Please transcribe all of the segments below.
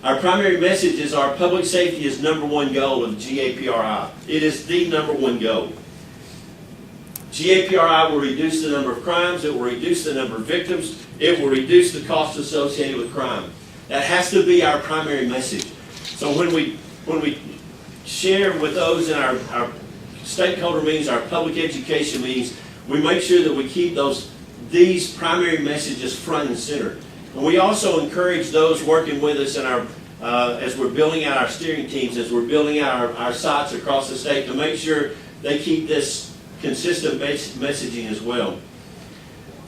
Our primary message is our public safety is #1 goal of GAPRI. It is the #1 goal. GAPRI will reduce the number of crimes, it will reduce the number of victims, it will reduce the cost associated with crime. That has to be our primary message. So when we share with those in our stakeholder meetings, our public education meetings, we make sure that we keep these primary messages front and center. And we also encourage those working with us in our, as we're building out our steering teams, as we're building out our sites across the state, to make sure they keep this consistent messaging as well.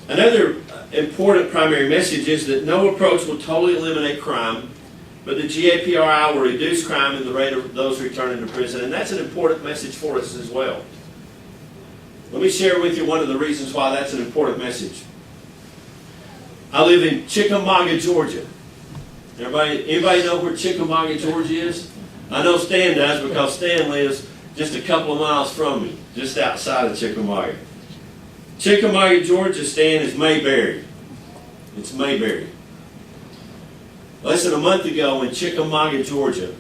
Another important primary message is that no approach will totally eliminate crime, but the GAPRI will reduce crime and the rate of those returning to prison. And that's an important message for us as well. Let me share with you one of the reasons why that's an important message. I live in Chickamauga, Georgia. Anybody know where Chickamauga, Georgia is? I know Stan does, because Stan lives just a couple of miles from me, just outside of Chickamauga. Chickamauga, Georgia, Stan, is Mayberry. It's Mayberry. Less than a month ago in Chickamauga, Georgia,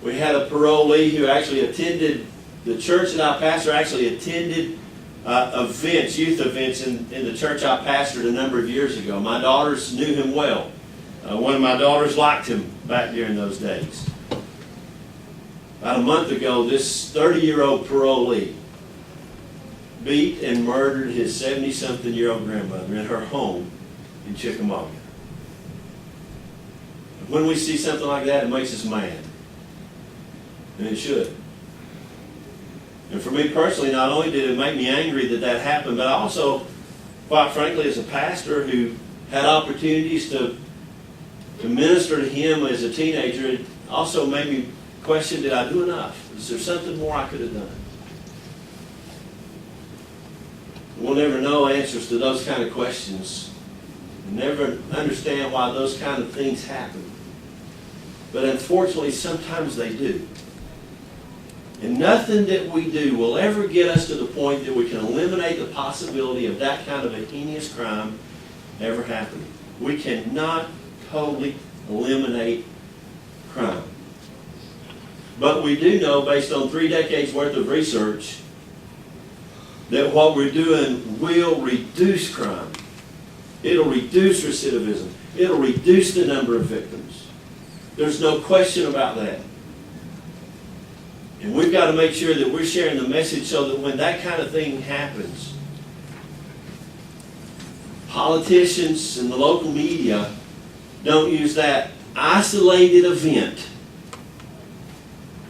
we had a parolee who actually attended, the church that I pastor actually attended events, youth events in the church I pastored a number of years ago. My daughters knew him well. One of my daughters liked him back during those days. About a month ago, this 30-year-old parolee beat and murdered his 70-something-year-old grandmother in her home in Chickamauga. When we see something like that, it makes us mad. And it should. And for me personally, not only did it make me angry that that happened, but I also, quite frankly, as a pastor who had opportunities to minister to him as a teenager, it also made me question, did I do enough? Is there something more I could have done? We'll never know answers to those kind of questions. We'll never understand why those kind of things happen. But unfortunately, sometimes they do. And nothing that we do will ever get us to the point that we can eliminate the possibility of that kind of a heinous crime ever happening. We cannot totally eliminate crime. But we do know, based on 3 decades worth of research, that what we're doing will reduce crime. It'll reduce recidivism. It'll reduce the number of victims. There's no question about that. And we've got to make sure that we're sharing the message so that when that kind of thing happens, politicians and the local media don't use that isolated event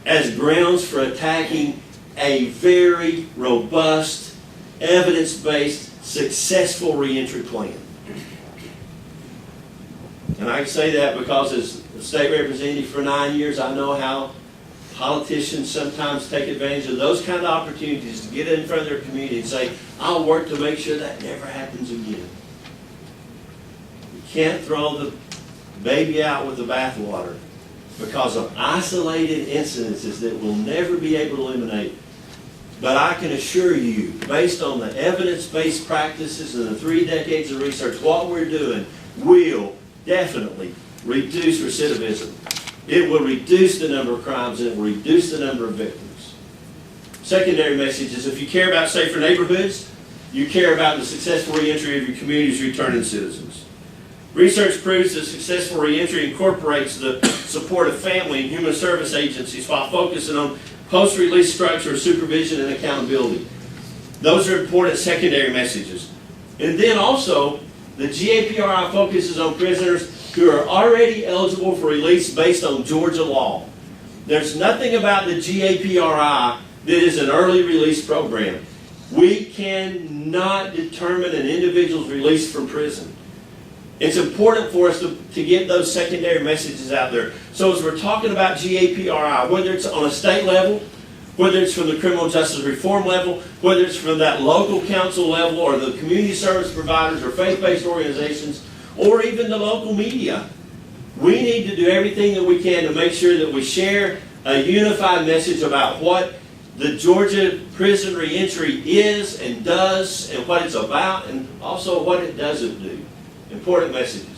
as grounds for attacking a very robust, evidence-based, successful reentry plan. And I can say that because as a state representative for 9 years, I know how politicians sometimes take advantage of those kind of opportunities to get in front of their community and say, I'll work to make sure that never happens again. You can't throw the baby out with the bathwater because of isolated incidences that we'll never be able to eliminate. But I can assure you, based on the evidence-based practices and the 3 decades of research, what we're doing will definitely reduce recidivism. It will reduce the number of crimes and it will reduce the number of victims. Secondary message is if you care about safer neighborhoods, you care about the successful reentry of your community's returning citizens. Research proves that successful reentry incorporates the support of family and human service agencies while focusing on post-release structure, supervision, and accountability. Those are important secondary messages. And then also, the GAPRI focuses on prisoners who are already eligible for release based on Georgia law. There's nothing about the GAPRI that is an early release program. We cannot determine an individual's release from prison. It's important for us to get those secondary messages out there. So as we're talking about GAPRI, whether it's on a state level, whether it's from the criminal justice reform level, whether it's from that local council level or the community service providers or faith-based organizations, or even the local media, we need to do everything that we can to make sure that we share a unified message about what the Georgia prison reentry is and does and what it's about and also what it doesn't do. Important messages.